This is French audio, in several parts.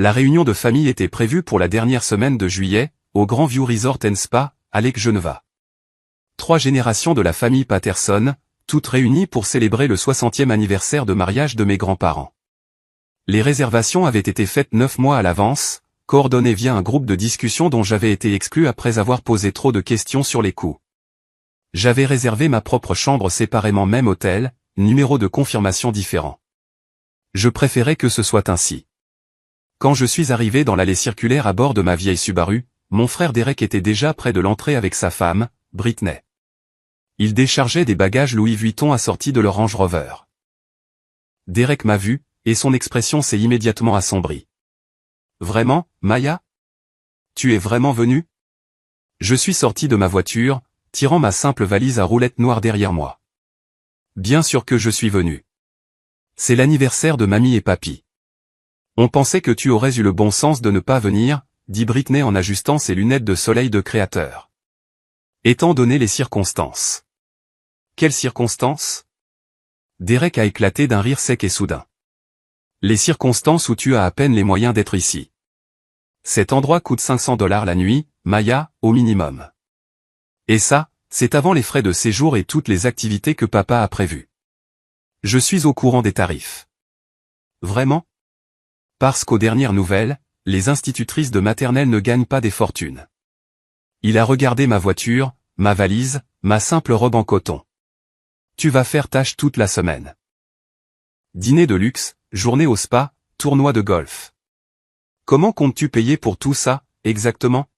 La réunion de famille était prévue pour la dernière semaine de juillet, au Grand View Resort & Spa, à Lake Geneva. 3 générations de la famille Patterson, toutes réunies pour célébrer le 60e anniversaire de mariage de mes grands-parents. Les réservations avaient été faites 9 mois à l'avance, coordonnées via un groupe de discussion dont j'avais été exclu après avoir posé trop de questions sur les coûts. J'avais réservé ma propre chambre séparément, même hôtel, numéro de confirmation différent. Je préférais que ce soit ainsi. Quand je suis arrivé dans l'allée circulaire à bord de ma vieille Subaru, mon frère Derek était déjà près de l'entrée avec sa femme, Britney. Il déchargeait des bagages Louis Vuitton assortis de leur Range Rover. Derek m'a vu, et son expression s'est immédiatement assombrie. « Vraiment, Maya? Tu es vraiment venue ?» Je suis sorti de ma voiture, tirant ma simple valise à roulettes noires derrière moi. « Bien sûr que je suis venu. C'est l'anniversaire de mamie et papy. On pensait que tu aurais eu le bon sens de ne pas venir, » dit Britney en ajustant ses lunettes de soleil de créateur. « Étant donné les circonstances. » Quelles circonstances? Derek a éclaté d'un rire sec et soudain. Les circonstances où tu as à peine les moyens d'être ici. Cet endroit coûte $500 la nuit, Maya, au minimum. Et ça, c'est avant les frais de séjour et toutes les activités que papa a prévues. Je suis au courant des tarifs. Vraiment? Parce qu'aux dernières nouvelles, les institutrices de maternelle ne gagnent pas des fortunes. Il a regardé ma voiture, ma valise, ma simple robe en coton. Tu vas faire tâche toute la semaine. Dîner de luxe, journée au spa, tournoi de golf. Comment comptes-tu payer pour tout ça, exactement?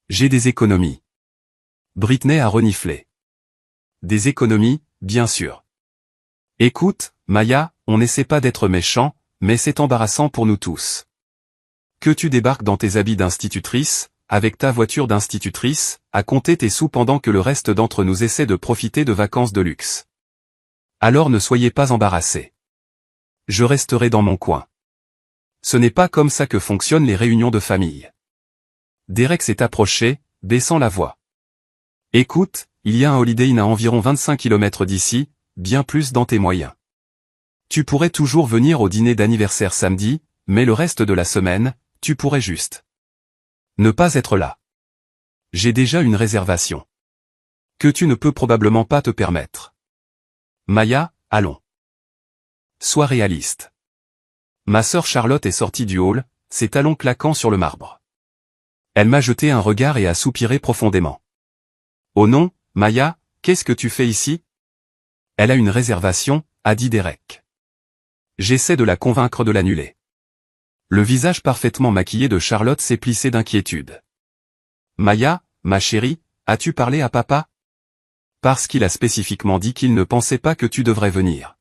J'ai des économies. Britney a reniflé. Des économies, bien sûr. Écoute, Maya, on n'essaie pas d'être méchant, mais c'est embarrassant pour nous tous. Que tu débarques dans tes habits d'institutrice, avec ta voiture d'institutrice, à compter tes sous pendant que le reste d'entre nous essaie de profiter de vacances de luxe. Alors ne soyez pas embarrassés. Je resterai dans mon coin. Ce n'est pas comme ça que fonctionnent les réunions de famille. Derek s'est approché, baissant la voix. Écoute, il y a un Holiday Inn à environ 25 km d'ici, bien plus dans tes moyens. Tu pourrais toujours venir au dîner d'anniversaire samedi, mais le reste de la semaine, tu pourrais juste ne pas être là. J'ai déjà une réservation. Que tu ne peux probablement pas te permettre. Maya, allons. Sois réaliste. Ma sœur Charlotte est sortie du hall, ses talons claquant sur le marbre. Elle m'a jeté un regard et a soupiré profondément. Oh non, Maya, qu'est-ce que tu fais ici? Elle a une réservation, a dit Derek. J'essaie de la convaincre de l'annuler. Le visage parfaitement maquillé de Charlotte s'est plissé d'inquiétude. Maya, ma chérie, as-tu parlé à papa? Parce qu'il a spécifiquement dit qu'il ne pensait pas que tu devrais venir.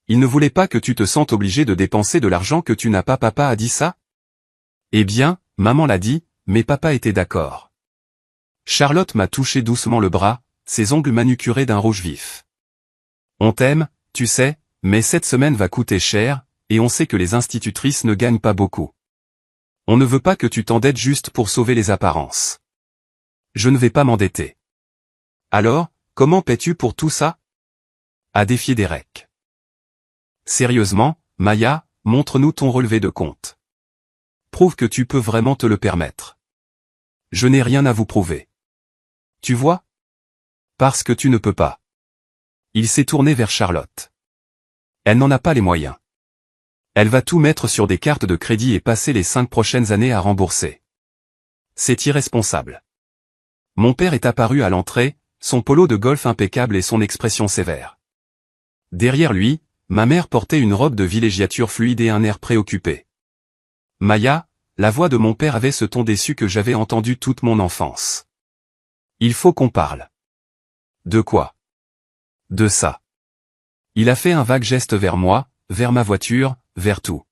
Il ne voulait pas que tu te sentes obligé de dépenser de l'argent que tu n'as pas. Papa a dit ça? Eh bien, maman l'a dit, mais papa était d'accord. Charlotte m'a touché doucement le bras, ses ongles manucurés d'un rouge vif. On t'aime, tu sais, mais cette semaine va coûter cher, et on sait que les institutrices ne gagnent pas beaucoup. On ne veut pas que tu t'endettes juste pour sauver les apparences. Je ne vais pas m'endetter. Alors, comment paies-tu pour tout ça? A défié Derek. Sérieusement, Maya, montre-nous ton relevé de compte. Prouve que tu peux vraiment te le permettre. Je n'ai rien à vous prouver. Tu vois? Parce que tu ne peux pas. Il s'est tourné vers Charlotte. Elle n'en a pas les moyens. Elle va tout mettre sur des cartes de crédit et passer les 5 prochaines années à rembourser. C'est irresponsable. Mon père est apparu à l'entrée, son polo de golf impeccable et son expression sévère. Derrière lui, ma mère portait une robe de villégiature fluide et un air préoccupé. Maya, la voix de mon père avait ce ton déçu que j'avais entendu toute mon enfance. Il faut qu'on parle. De quoi? De ça. Il a fait un vague geste vers moi, vers ma voiture, vers tout.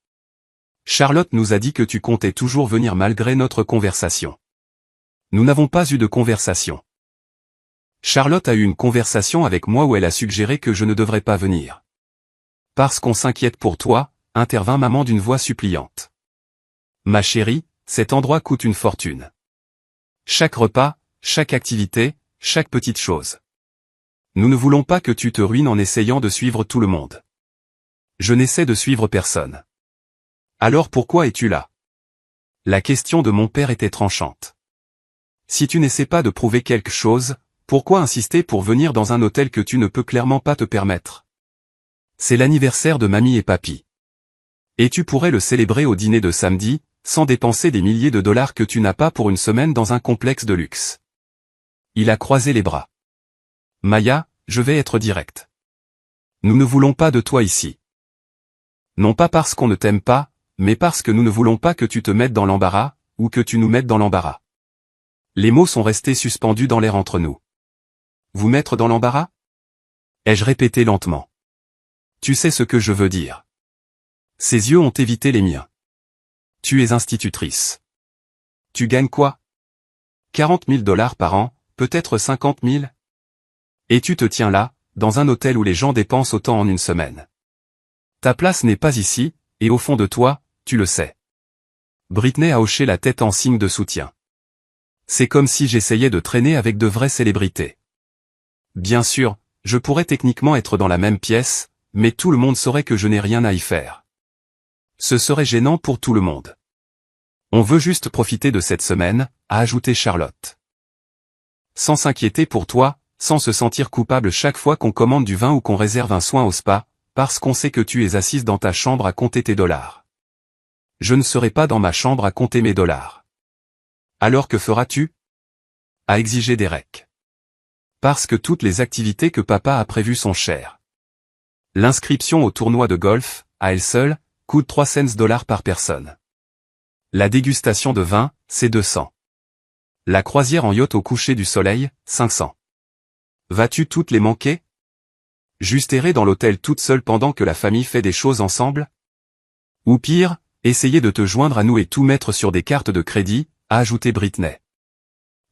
Charlotte nous a dit que tu comptais toujours venir malgré notre conversation. Nous n'avons pas eu de conversation. Charlotte a eu une conversation avec moi où elle a suggéré que je ne devrais pas venir. Parce qu'on s'inquiète pour toi, intervint maman d'une voix suppliante. Ma chérie, cet endroit coûte une fortune. Chaque repas, chaque activité, chaque petite chose. Nous ne voulons pas que tu te ruines en essayant de suivre tout le monde. Je n'essaie de suivre personne. Alors pourquoi es-tu là? La question de mon père était tranchante. Si tu n'essaies pas de prouver quelque chose, pourquoi insister pour venir dans un hôtel que tu ne peux clairement pas te permettre? C'est l'anniversaire de mamie et papy. Et tu pourrais le célébrer au dîner de samedi, sans dépenser des milliers de dollars que tu n'as pas pour une semaine dans un complexe de luxe. Il a croisé les bras. Maya, je vais être direct. Nous ne voulons pas de toi ici. Non pas parce qu'on ne t'aime pas, mais parce que nous ne voulons pas que tu te mettes dans l'embarras, ou que tu nous mettes dans l'embarras. Les mots sont restés suspendus dans l'air entre nous. Vous mettre dans l'embarras? Ai-je répété lentement. Tu sais ce que je veux dire. Ses yeux ont évité les miens. Tu es institutrice. Tu gagnes quoi? 40 000 dollars par an, peut-être 50 000? Et tu te tiens là, dans un hôtel où les gens dépensent autant en une semaine. Ta place n'est pas ici, et au fond de toi, tu le sais. Britney a hoché la tête en signe de soutien. C'est comme si j'essayais de traîner avec de vraies célébrités. Bien sûr, je pourrais techniquement être dans la même pièce, mais tout le monde saurait que je n'ai rien à y faire. Ce serait gênant pour tout le monde. On veut juste profiter de cette semaine, a ajouté Charlotte. Sans s'inquiéter pour toi, sans se sentir coupable chaque fois qu'on commande du vin ou qu'on réserve un soin au spa, parce qu'on sait que tu es assise dans ta chambre à compter tes dollars. Je ne serai pas dans ma chambre à compter mes dollars. Alors que feras-tu? A exigé Derek. Parce que toutes les activités que papa a prévues sont chères. L'inscription au tournoi de golf, à elle seule, coûte 300 dollars par personne. La dégustation de vin, c'est 200. La croisière en yacht au coucher du soleil, 500. Vas-tu toutes les manquer? Juste errer dans l'hôtel toute seule pendant que la famille fait des choses ensemble? Ou pire, essayer de te joindre à nous et tout mettre sur des cartes de crédit, a ajouté Britney.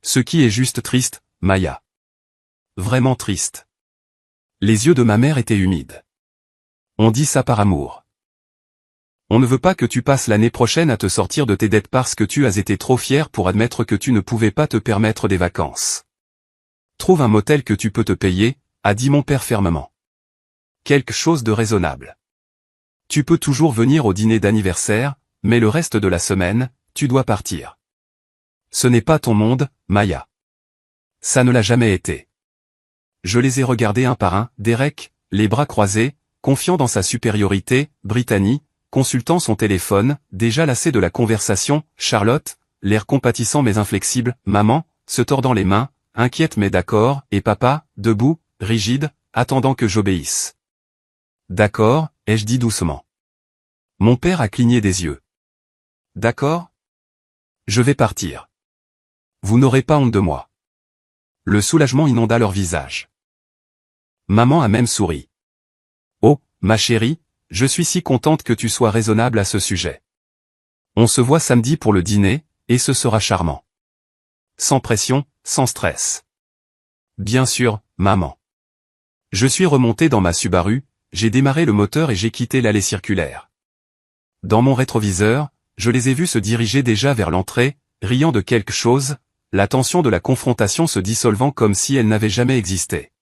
Ce qui est juste triste, Maya. Vraiment triste. Les yeux de ma mère étaient humides. On dit ça par amour. On ne veut pas que tu passes l'année prochaine à te sortir de tes dettes parce que tu as été trop fier pour admettre que tu ne pouvais pas te permettre des vacances. Trouve un motel que tu peux te payer, a dit mon père fermement. Quelque chose de raisonnable. Tu peux toujours venir au dîner d'anniversaire, mais le reste de la semaine, tu dois partir. Ce n'est pas ton monde, Maya. Ça ne l'a jamais été. Je les ai regardés un par un, Derek, les bras croisés, confiant dans sa supériorité, Brittany, consultant son téléphone, déjà lassé de la conversation, Charlotte, l'air compatissant mais inflexible, maman, se tordant les mains, inquiète mais d'accord, et papa, debout, rigide, attendant que j'obéisse. D'accord, ai-je dit doucement. Mon père a cligné des yeux. D'accord? Je vais partir. Vous n'aurez pas honte de moi. Le soulagement inonda leur visage. Maman a même souri. Oh, ma chérie, je suis si contente que tu sois raisonnable à ce sujet. On se voit samedi pour le dîner, et ce sera charmant. Sans pression, sans stress. Bien sûr, maman. Je suis remonté dans ma Subaru, j'ai démarré le moteur et j'ai quitté l'allée circulaire. Dans mon rétroviseur, je les ai vus se diriger déjà vers l'entrée, riant de quelque chose, la tension de la confrontation se dissolvant comme si elle n'avait jamais existé.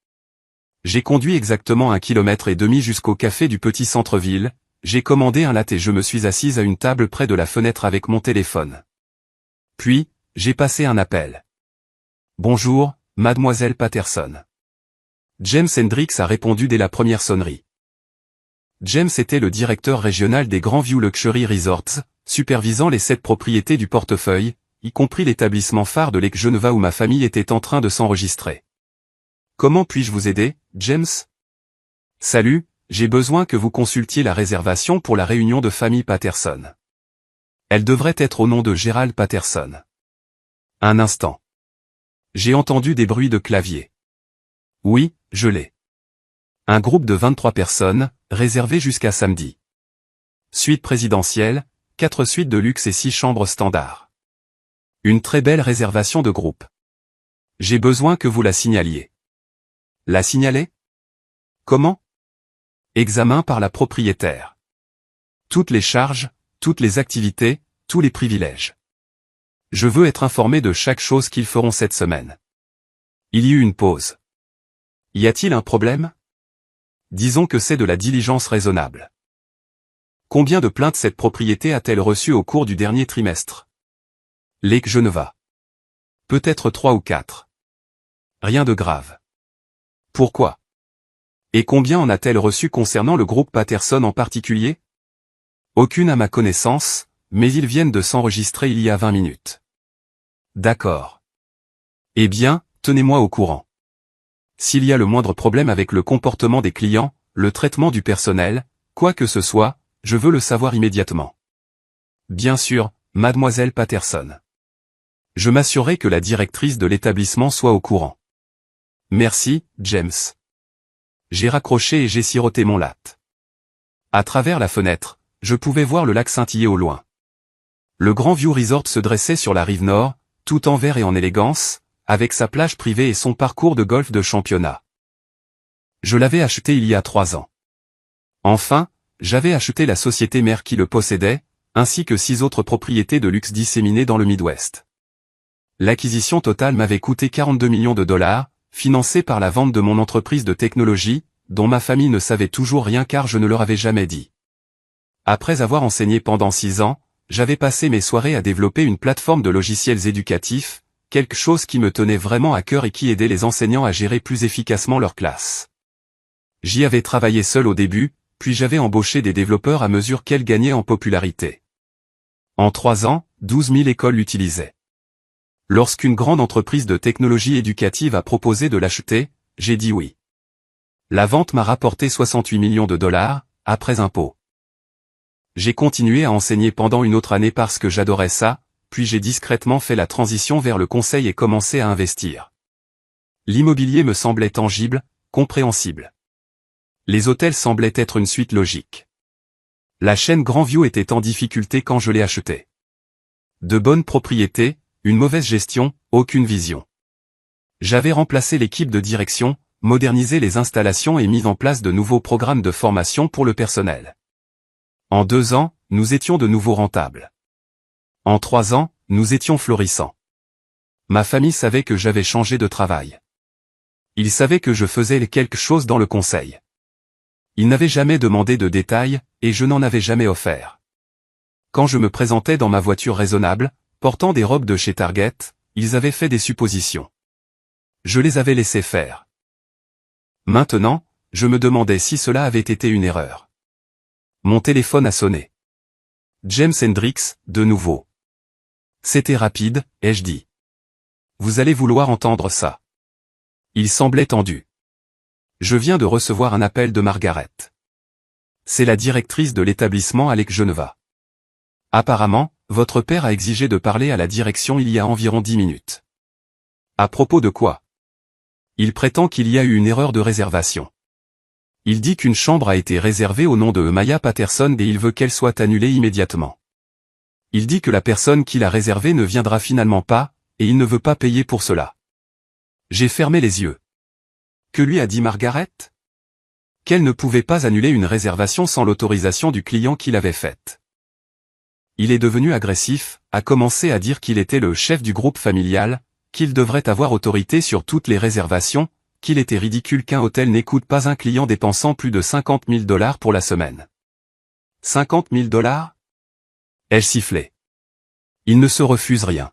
J'ai conduit exactement 1,5 km jusqu'au café du petit centre-ville, j'ai commandé un latte et je me suis assise à une table près de la fenêtre avec mon téléphone. Puis, j'ai passé un appel. Bonjour, mademoiselle Patterson. James Hendricks a répondu dès la première sonnerie. James était le directeur régional des Grandview Luxury Resorts, supervisant les 7 propriétés du portefeuille, y compris l'établissement phare de Lake Geneva où ma famille était en train de s'enregistrer. Comment puis-je vous aider, James? Salut, j'ai besoin que vous consultiez la réservation pour la réunion de famille Patterson. Elle devrait être au nom de Gerald Patterson. Un instant. J'ai entendu des bruits de clavier. Oui, je l'ai. Un groupe de 23 personnes, réservé jusqu'à samedi. Suite présidentielle, 4 suites de luxe et 6 chambres standards. Une très belle réservation de groupe. J'ai besoin que vous la signaliez. La signaler? Comment? Examen par la propriétaire. Toutes les charges, toutes les activités, tous les privilèges. Je veux être informé de chaque chose qu'ils feront cette semaine. Il y eut une pause. Y a-t-il un problème? Disons que c'est de la diligence raisonnable. Combien de plaintes cette propriété a-t-elle reçues au cours du dernier trimestre? Lake Geneva. Peut-être 3 ou 4. Rien de grave. Pourquoi? Et combien en a-t-elle reçu concernant le groupe Patterson en particulier? Aucune à ma connaissance, mais ils viennent de s'enregistrer il y a 20 minutes. D'accord. Eh bien, tenez-moi au courant. S'il y a le moindre problème avec le comportement des clients, le traitement du personnel, quoi que ce soit, je veux le savoir immédiatement. Bien sûr, mademoiselle Patterson. Je m'assurerai que la directrice de l'établissement soit au courant. Merci, James. J'ai raccroché et j'ai siroté mon latte. À travers la fenêtre, je pouvais voir le lac scintiller au loin. Le Grand View Resort se dressait sur la rive nord, tout en vert et en élégance, avec sa plage privée et son parcours de golf de championnat. Je l'avais acheté il y a 3 ans. Enfin, j'avais acheté la société mère qui le possédait, ainsi que 6 autres propriétés de luxe disséminées dans le Midwest. L'acquisition totale m'avait coûté 42 millions de dollars, financée par la vente de mon entreprise de technologie, dont ma famille ne savait toujours rien car je ne leur avais jamais dit. Après avoir enseigné pendant 6 ans, j'avais passé mes soirées à développer une plateforme de logiciels éducatifs, quelque chose qui me tenait vraiment à cœur et qui aidait les enseignants à gérer plus efficacement leur classe. J'y avais travaillé seul au début, puis j'avais embauché des développeurs à mesure qu'elles gagnaient en popularité. En 3 ans, 12 000 écoles l'utilisaient. Lorsqu'une grande entreprise de technologie éducative a proposé de l'acheter, j'ai dit oui. La vente m'a rapporté 68 millions de dollars, après impôts. J'ai continué à enseigner pendant une autre année parce que j'adorais ça, puis j'ai discrètement fait la transition vers le conseil et commencé à investir. L'immobilier me semblait tangible, compréhensible. Les hôtels semblaient être une suite logique. La chaîne Grand View était en difficulté quand je l'ai achetée. De bonnes propriétés, une mauvaise gestion, aucune vision. J'avais remplacé l'équipe de direction, modernisé les installations et mis en place de nouveaux programmes de formation pour le personnel. En 2 ans, nous étions de nouveau rentables. En 3 ans, nous étions florissants. Ma famille savait que j'avais changé de travail. Ils savaient que je faisais quelque chose dans le conseil. Ils n'avaient jamais demandé de détails, et je n'en avais jamais offert. Quand je me présentais dans ma voiture raisonnable, portant des robes de chez Target, ils avaient fait des suppositions. Je les avais laissés faire. Maintenant, je me demandais si cela avait été une erreur. Mon téléphone a sonné. James Hendricks, de nouveau. C'était rapide, ai-je dit. Vous allez vouloir entendre ça. Il semblait tendu. Je viens de recevoir un appel de Margaret. C'est la directrice de l'établissement à Lake Geneva. Apparemment, votre père a exigé de parler à la direction il y a environ 10 minutes. À propos de quoi? Il prétend qu'il y a eu une erreur de réservation. Il dit qu'une chambre a été réservée au nom de Maya Patterson et il veut qu'elle soit annulée immédiatement. Il dit que la personne qui l'a réservée ne viendra finalement pas, et il ne veut pas payer pour cela. J'ai fermé les yeux. Que lui a dit Margaret? Qu'elle ne pouvait pas annuler une réservation sans l'autorisation du client qui l'avait faite. Il est devenu agressif, a commencé à dire qu'il était le chef du groupe familial, qu'il devrait avoir autorité sur toutes les réservations, qu'il était ridicule qu'un hôtel n'écoute pas un client dépensant plus de 50 000 dollars pour la semaine. 50 000 dollars? Elle sifflait. Il ne se refuse rien.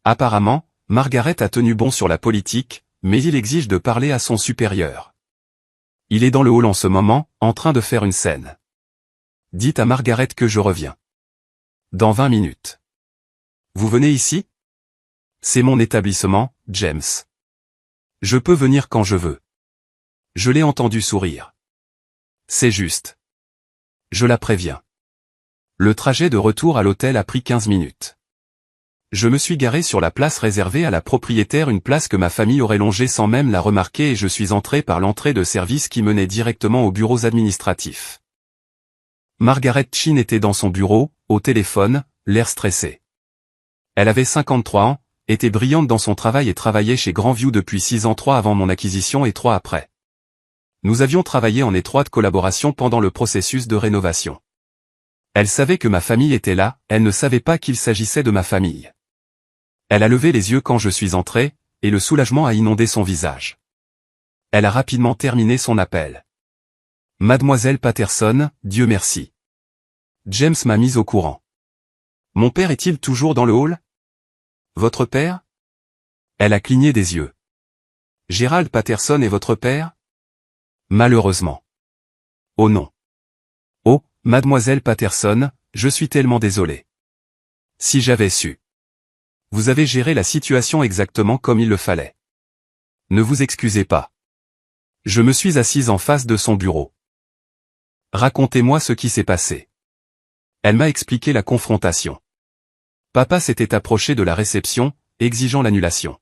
Apparemment, Margaret a tenu bon sur la politique, mais il exige de parler à son supérieur. Il est dans le hall en ce moment, en train de faire une scène. Dites à Margaret que je reviens. Dans 20 minutes. Vous venez ici? C'est mon établissement, James. Je peux venir quand je veux. Je l'ai entendu sourire. C'est juste. Je la préviens. Le trajet de retour à l'hôtel a pris 15 minutes. Je me suis garé sur la place réservée à la propriétaire, une place que ma famille aurait longée sans même la remarquer, et je suis entré par l'entrée de service qui menait directement aux bureaux administratifs. Margaret Chin était dans son bureau, au téléphone, l'air stressé. Elle avait 53 ans, était brillante dans son travail et travaillait chez Grand View depuis 6 ans, 3 avant mon acquisition et 3 après. Nous avions travaillé en étroite collaboration pendant le processus de rénovation. Elle savait que ma famille était là, elle ne savait pas qu'il s'agissait de ma famille. Elle a levé les yeux quand je suis entré, et le soulagement a inondé son visage. Elle a rapidement terminé son appel. Mademoiselle Patterson, Dieu merci. James m'a mise au courant. Mon père est-il toujours dans le hall? Votre père? Elle a cligné des yeux. Gerald Patterson est votre père? Malheureusement. Oh non. Oh, mademoiselle Patterson, je suis tellement désolé. Si j'avais su. Vous avez géré la situation exactement comme il le fallait. Ne vous excusez pas. Je me suis assise en face de son bureau. Racontez-moi ce qui s'est passé. Elle m'a expliqué la confrontation. Papa s'était approché de la réception, exigeant l'annulation.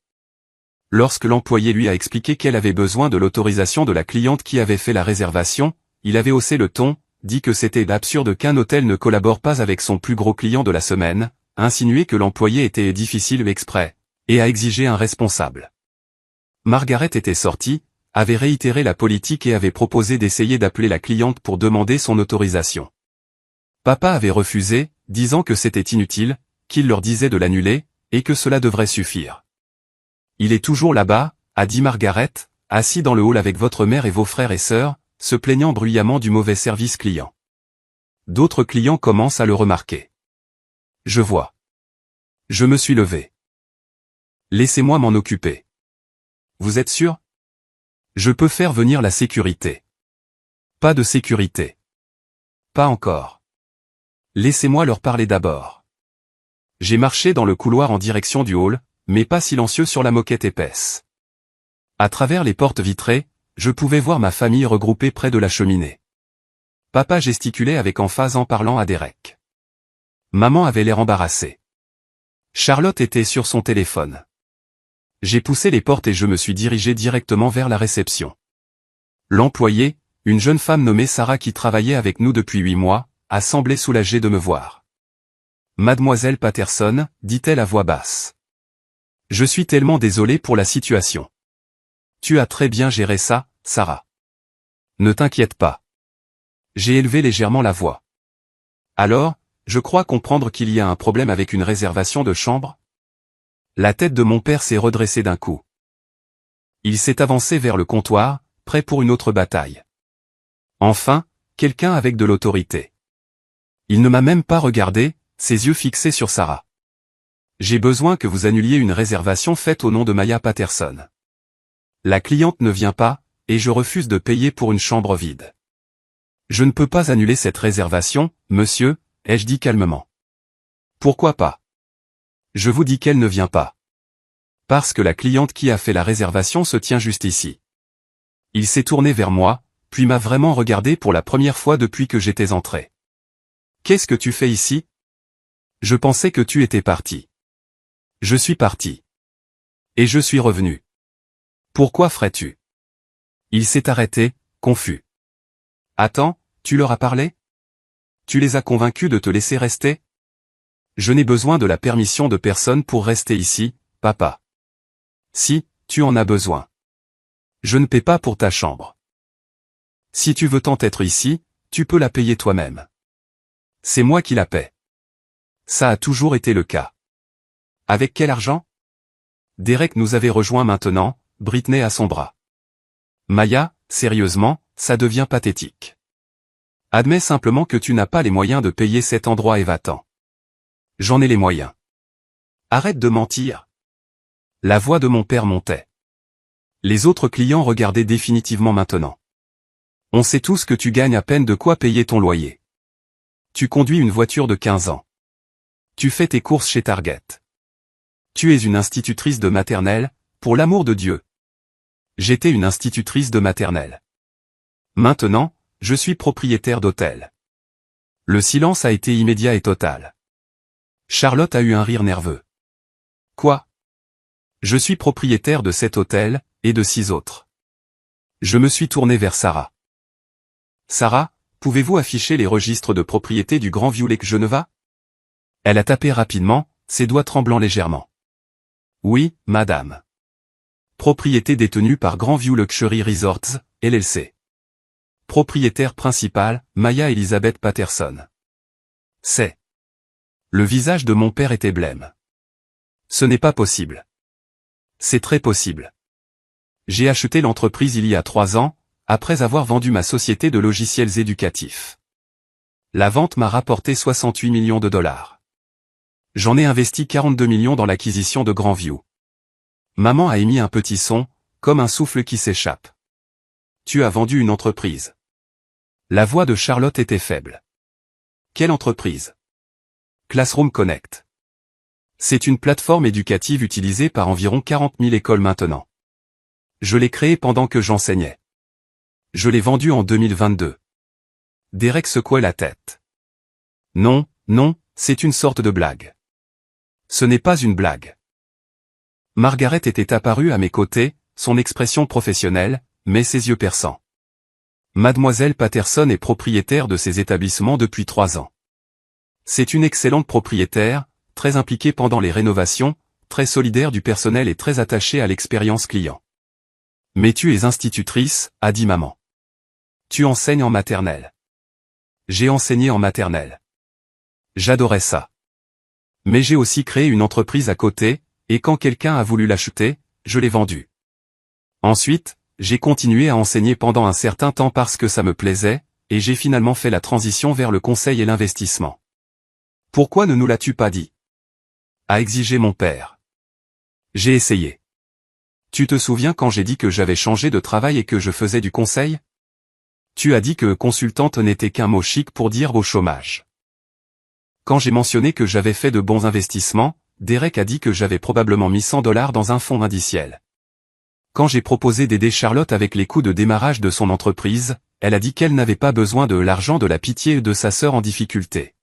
Lorsque l'employé lui a expliqué qu'elle avait besoin de l'autorisation de la cliente qui avait fait la réservation, il avait haussé le ton, dit que c'était absurde qu'un hôtel ne collabore pas avec son plus gros client de la semaine, insinué que l'employé était difficile exprès, et a exigé un responsable. Margaret était sortie, avait réitéré la politique et avait proposé d'essayer d'appeler la cliente pour demander son autorisation. Papa avait refusé, disant que c'était inutile, qu'il leur disait de l'annuler, et que cela devrait suffire. Il est toujours là-bas, a dit Margaret, assis dans le hall avec votre mère et vos frères et sœurs, se plaignant bruyamment du mauvais service client. D'autres clients commencent à le remarquer. Je vois. Je me suis levé. Laissez-moi m'en occuper. Vous êtes sûr? Je peux faire venir la sécurité. Pas de sécurité. Pas encore. Laissez-moi leur parler d'abord. J'ai marché dans le couloir en direction du hall, mais pas silencieux sur la moquette épaisse. À travers les portes vitrées, je pouvais voir ma famille regroupée près de la cheminée. Papa gesticulait avec emphase en parlant à Derek. Maman avait l'air embarrassée. Charlotte était sur son téléphone. J'ai poussé les portes et je me suis dirigé directement vers la réception. L'employée, une jeune femme nommée Sarah qui travaillait avec nous depuis 8 mois, a semblé soulagée de me voir. Mademoiselle Patterson, dit-elle à voix basse. Je suis tellement désolée pour la situation. Tu as très bien géré ça, Sarah. Ne t'inquiète pas. J'ai élevé légèrement la voix. Alors, je crois comprendre qu'il y a un problème avec une réservation de chambre? La tête de mon père s'est redressée d'un coup. Il s'est avancé vers le comptoir, prêt pour une autre bataille. Enfin, quelqu'un avec de l'autorité. Il ne m'a même pas regardé, ses yeux fixés sur Sarah. J'ai besoin que vous annuliez une réservation faite au nom de Maya Patterson. La cliente ne vient pas, et je refuse de payer pour une chambre vide. Je ne peux pas annuler cette réservation, monsieur, ai-je dit calmement. Pourquoi pas? Je vous dis qu'elle ne vient pas. Parce que la cliente qui a fait la réservation se tient juste ici. Il s'est tourné vers moi, puis m'a vraiment regardé pour la première fois depuis que j'étais entré. Qu'est-ce que tu fais ici? Je pensais que tu étais parti. Je suis parti. Et je suis revenu. Pourquoi ferais-tu? Il s'est arrêté, confus. Attends, tu leur as parlé? Tu les as convaincus de te laisser rester? Je n'ai besoin de la permission de personne pour rester ici, papa. Si, tu en as besoin. Je ne paie pas pour ta chambre. Si tu veux tant être ici, tu peux la payer toi-même. C'est moi qui la paie. Ça a toujours été le cas. Avec quel argent? Derek nous avait rejoints maintenant, Britney à son bras. Maya, sérieusement, ça devient pathétique. Admets simplement que tu n'as pas les moyens de payer cet endroit et va-t'en. J'en ai les moyens. Arrête de mentir. La voix de mon père montait. Les autres clients regardaient définitivement maintenant. On sait tous que tu gagnes à peine de quoi payer ton loyer. Tu conduis une voiture de 15 ans. Tu fais tes courses chez Target. Tu es une institutrice de maternelle, pour l'amour de Dieu. J'étais une institutrice de maternelle. Maintenant, je suis propriétaire d'hôtel. Le silence a été immédiat et total. Charlotte a eu un rire nerveux. Quoi? Je suis propriétaire de cet hôtel, et de 6 autres. Je me suis tourné vers Sarah. Sarah, pouvez-vous afficher les registres de propriété du Grand View Lake Geneva? Elle a tapé rapidement, ses doigts tremblant légèrement. Oui, madame. Propriété détenue par Grand View Luxury Resorts, LLC. Propriétaire principal, Maya Elizabeth Patterson. C'est. Le visage de mon père était blême. Ce n'est pas possible. C'est très possible. J'ai acheté l'entreprise il y a 3 ans, après avoir vendu ma société de logiciels éducatifs. La vente m'a rapporté 68 millions de dollars. J'en ai investi 42 millions dans l'acquisition de Grandview. Maman a émis un petit son, comme un souffle qui s'échappe. Tu as vendu une entreprise. La voix de Charlotte était faible. Quelle entreprise? Classroom Connect. C'est une plateforme éducative utilisée par environ 40 000 écoles maintenant. Je l'ai créée pendant que j'enseignais. Je l'ai vendue en 2022. Derek secouait la tête. Non, non, c'est une sorte de blague. Ce n'est pas une blague. Margaret était apparue à mes côtés, son expression professionnelle, mais ses yeux perçants. Mademoiselle Patterson est propriétaire de ces établissements depuis 3 ans. C'est une excellente propriétaire, très impliquée pendant les rénovations, très solidaire du personnel et très attachée à l'expérience client. Mais tu es institutrice, a dit maman. Tu enseignes en maternelle. J'ai enseigné en maternelle. J'adorais ça. Mais j'ai aussi créé une entreprise à côté, et quand quelqu'un a voulu l'acheter, je l'ai vendue. Ensuite, j'ai continué à enseigner pendant un certain temps parce que ça me plaisait, et j'ai finalement fait la transition vers le conseil et l'investissement. Pourquoi ne nous l'as-tu pas dit? A exigé mon père. J'ai essayé. Tu te souviens quand j'ai dit que j'avais changé de travail et que je faisais du conseil? Tu as dit que consultante n'était qu'un mot chic pour dire au chômage. Quand j'ai mentionné que j'avais fait de bons investissements, Derek a dit que j'avais probablement mis 100 $ dans un fonds indiciel. Quand j'ai proposé d'aider Charlotte avec les coûts de démarrage de son entreprise, elle a dit qu'elle n'avait pas besoin de l'argent de la pitié de sa sœur en difficulté.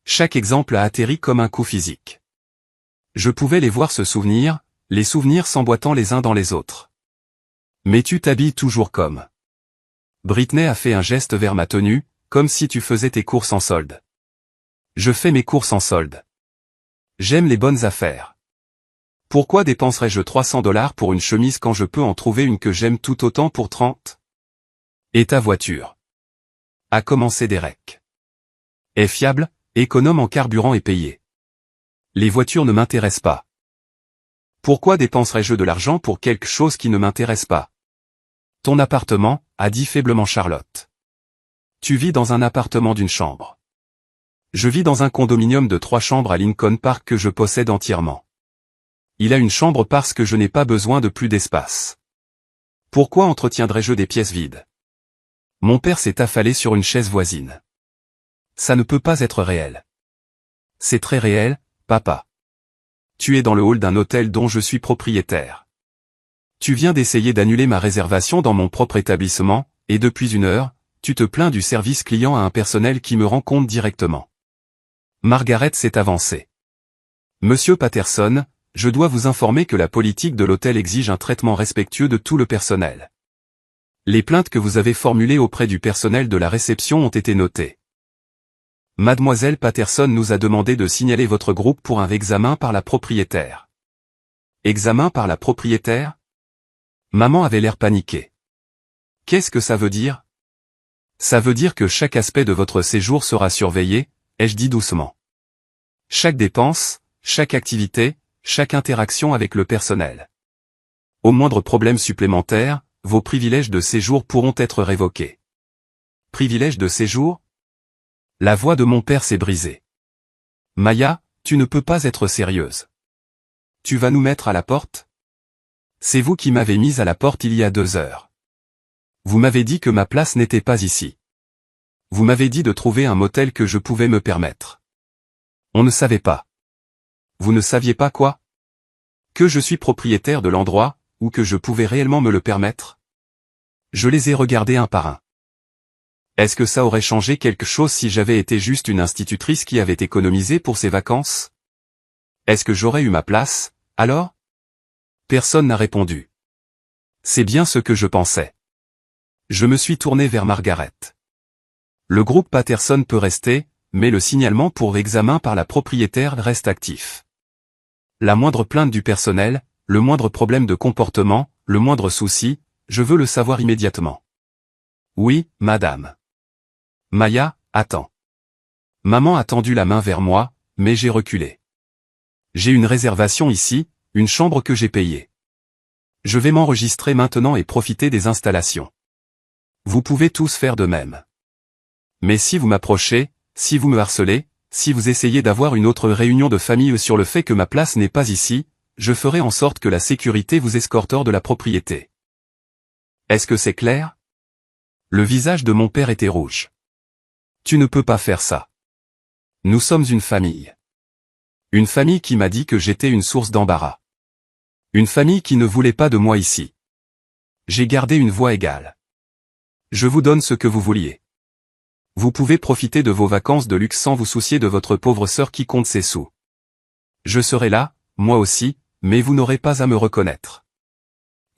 Chaque exemple a atterri comme un coup physique. Je pouvais les voir se souvenir, les souvenirs s'emboîtant les uns dans les autres. Mais tu t'habilles toujours comme. Britney a fait un geste vers ma tenue, comme si tu faisais tes courses en solde. Je fais mes courses en solde. J'aime les bonnes affaires. Pourquoi dépenserais-je 300 $ pour une chemise quand je peux en trouver une que j'aime tout autant pour 30? Et ta voiture? A commencé Derek. Est fiable, économe en carburant et payée. Les voitures ne m'intéressent pas. Pourquoi dépenserais-je de l'argent pour quelque chose qui ne m'intéresse pas? Ton appartement, a dit faiblement Charlotte. Tu vis dans un appartement d'une chambre. Je vis dans un condominium de 3 chambres à Lincoln Park que je possède entièrement. Il a une chambre parce que je n'ai pas besoin de plus d'espace. Pourquoi entretiendrais-je des pièces vides? Mon père s'est affalé sur une chaise voisine. Ça ne peut pas être réel. C'est très réel, papa. Tu es dans le hall d'un hôtel dont je suis propriétaire. Tu viens d'essayer d'annuler ma réservation dans mon propre établissement, et depuis 1 heure, tu te plains du service client à un personnel qui me rend compte directement. Margaret s'est avancée. Monsieur Patterson, je dois vous informer que la politique de l'hôtel exige un traitement respectueux de tout le personnel. Les plaintes que vous avez formulées auprès du personnel de la réception ont été notées. Mademoiselle Patterson nous a demandé de signaler votre groupe pour un examen par la propriétaire. Examen par la propriétaire? Maman avait l'air paniquée. Qu'est-ce que ça veut dire? Ça veut dire que chaque aspect de votre séjour sera surveillé, ai-je dit doucement. Chaque dépense, chaque activité, chaque interaction avec le personnel. Au moindre problème supplémentaire, vos privilèges de séjour pourront être révoqués. Privilèges de séjour? La voix de mon père s'est brisée. Maya, tu ne peux pas être sérieuse. Tu vas nous mettre à la porte? C'est vous qui m'avez mise à la porte il y a 2 heures. Vous m'avez dit que ma place n'était pas ici. Vous m'avez dit de trouver un motel que je pouvais me permettre. On ne savait pas. Vous ne saviez pas quoi? Que je suis propriétaire de l'endroit, ou que je pouvais réellement me le permettre? Je les ai regardés un par un. Est-ce que ça aurait changé quelque chose si j'avais été juste une institutrice qui avait économisé pour ses vacances? Est-ce que j'aurais eu ma place, alors? Personne n'a répondu. C'est bien ce que je pensais. Je me suis tourné vers Margaret. Le groupe Patterson peut rester, mais le signalement pour examen par la propriétaire reste actif. La moindre plainte du personnel, le moindre problème de comportement, le moindre souci, je veux le savoir immédiatement. Oui, madame. Maya, attends. Maman a tendu la main vers moi, mais j'ai reculé. J'ai une réservation ici, une chambre que j'ai payée. Je vais m'enregistrer maintenant et profiter des installations. Vous pouvez tous faire de même. Mais si vous m'approchez, si vous me harcelez, si vous essayez d'avoir une autre réunion de famille sur le fait que ma place n'est pas ici, je ferai en sorte que la sécurité vous escorte hors de la propriété. Est-ce que c'est clair? Le visage de mon père était rouge. Tu ne peux pas faire ça. Nous sommes une famille. Une famille qui m'a dit que j'étais une source d'embarras. Une famille qui ne voulait pas de moi ici. J'ai gardé une voix égale. Je vous donne ce que vous vouliez. Vous pouvez profiter de vos vacances de luxe sans vous soucier de votre pauvre sœur qui compte ses sous. Je serai là, moi aussi, mais vous n'aurez pas à me reconnaître.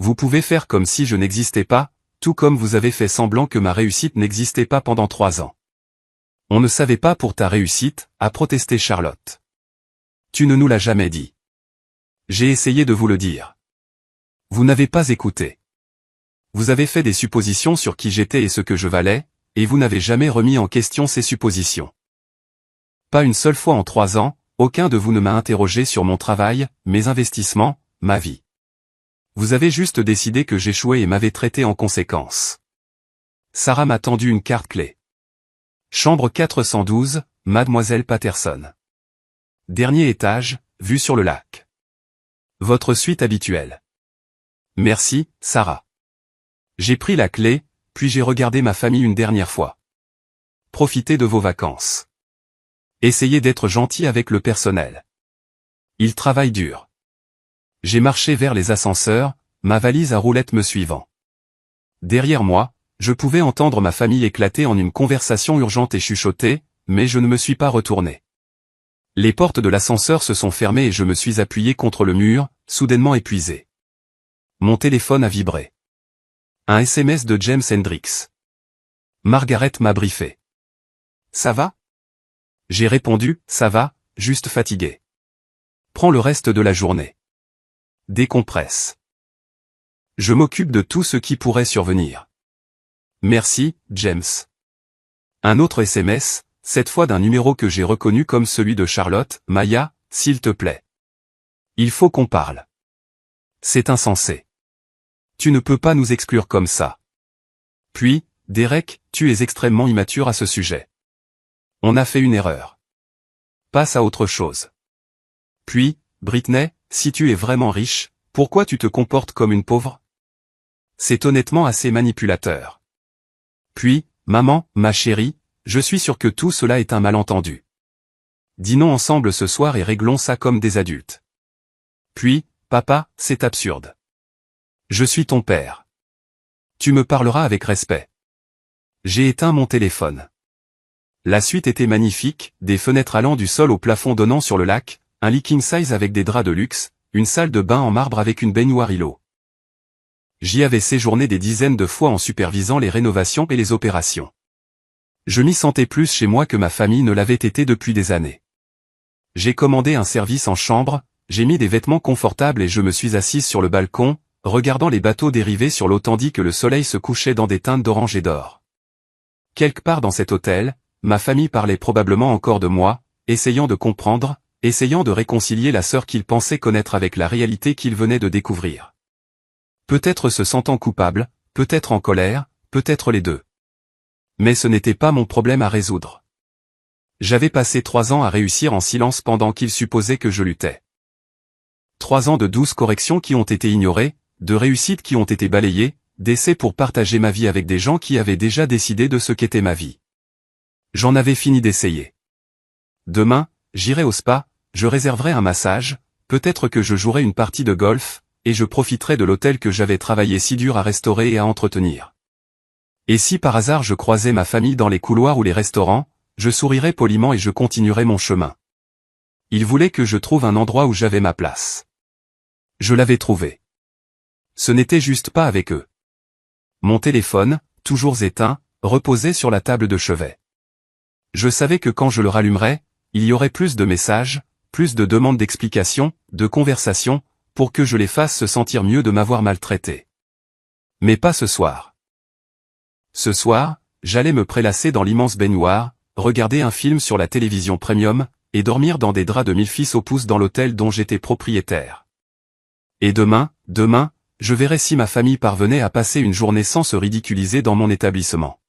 Vous pouvez faire comme si je n'existais pas, tout comme vous avez fait semblant que ma réussite n'existait pas pendant 3 ans. On ne savait pas pour ta réussite, a protesté Charlotte. Tu ne nous l'as jamais dit. J'ai essayé de vous le dire. Vous n'avez pas écouté. Vous avez fait des suppositions sur qui j'étais et ce que je valais, et vous n'avez jamais remis en question ces suppositions. Pas une seule fois en 3 ans, aucun de vous ne m'a interrogé sur mon travail, mes investissements, ma vie. Vous avez juste décidé que j'échouais et m'avez traité en conséquence. Sarah m'a tendu une carte clé. Chambre 412, Mademoiselle Patterson. Dernier étage, vue sur le lac. Votre suite habituelle. Merci, Sarah. J'ai pris la clé, puis j'ai regardé ma famille une dernière fois. Profitez de vos vacances. Essayez d'être gentil avec le personnel. Ils travaillent dur. J'ai marché vers les ascenseurs, ma valise à roulettes me suivant. Derrière moi, je pouvais entendre ma famille éclater en une conversation urgente et chuchoter, mais je ne me suis pas retourné. Les portes de l'ascenseur se sont fermées et je me suis appuyé contre le mur, soudainement épuisé. Mon téléphone a vibré. Un SMS de James Hendricks. Margaret m'a briefé. Ça va? J'ai répondu, ça va, juste fatigué. Prends le reste de la journée. Décompresse. Je m'occupe de tout ce qui pourrait survenir. Merci, James. Un autre SMS, cette fois d'un numéro que j'ai reconnu comme celui de Charlotte. Maya, s'il te plaît. Il faut qu'on parle. C'est insensé. Tu ne peux pas nous exclure comme ça. Puis, Derek, tu es extrêmement immature à ce sujet. On a fait une erreur. Passe à autre chose. Puis, Britney, si tu es vraiment riche, pourquoi tu te comportes comme une pauvre? C'est honnêtement assez manipulateur. Puis, maman, ma chérie, je suis sûr que tout cela est un malentendu. Dînons ensemble ce soir et réglons ça comme des adultes. Puis, papa, c'est absurde. Je suis ton père. Tu me parleras avec respect. J'ai éteint mon téléphone. La suite était magnifique, des fenêtres allant du sol au plafond donnant sur le lac, un lit king size avec des draps de luxe, une salle de bain en marbre avec une baignoire îlot. J'y avais séjourné des dizaines de fois en supervisant les rénovations et les opérations. Je m'y sentais plus chez moi que ma famille ne l'avait été depuis des années. J'ai commandé un service en chambre, j'ai mis des vêtements confortables et je me suis assise sur le balcon, regardant les bateaux dériver sur l'eau tandis que le soleil se couchait dans des teintes d'orange et d'or. Quelque part dans cet hôtel, ma famille parlait probablement encore de moi, essayant de comprendre, essayant de réconcilier la sœur qu'ils pensaient connaître avec la réalité qu'ils venaient de découvrir. Peut-être se sentant coupable, peut-être en colère, peut-être les deux. Mais ce n'était pas mon problème à résoudre. J'avais passé 3 ans à réussir en silence pendant qu'ils supposaient que je luttais. 3 ans de douces corrections qui ont été ignorées, de réussites qui ont été balayées, d'essais pour partager ma vie avec des gens qui avaient déjà décidé de ce qu'était ma vie. J'en avais fini d'essayer. Demain, j'irai au spa, je réserverai un massage, peut-être que je jouerai une partie de golf, et je profiterai de l'hôtel que j'avais travaillé si dur à restaurer et à entretenir. Et si par hasard je croisais ma famille dans les couloirs ou les restaurants, je sourirais poliment et je continuerais mon chemin. Ils voulaient que je trouve un endroit où j'avais ma place. Je l'avais trouvé. Ce n'était juste pas avec eux. Mon téléphone, toujours éteint, reposait sur la table de chevet. Je savais que quand je le rallumerais, il y aurait plus de messages, plus de demandes d'explications, de conversations, pour que je les fasse se sentir mieux de m'avoir maltraité. Mais pas ce soir. Ce soir, j'allais me prélasser dans l'immense baignoire, regarder un film sur la télévision premium, et dormir dans des draps de 1000 fils au pouce dans l'hôtel dont j'étais propriétaire. Et demain, je verrai si ma famille parvenait à passer une journée sans se ridiculiser dans mon établissement.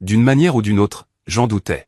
D'une manière ou d'une autre, j'en doutais.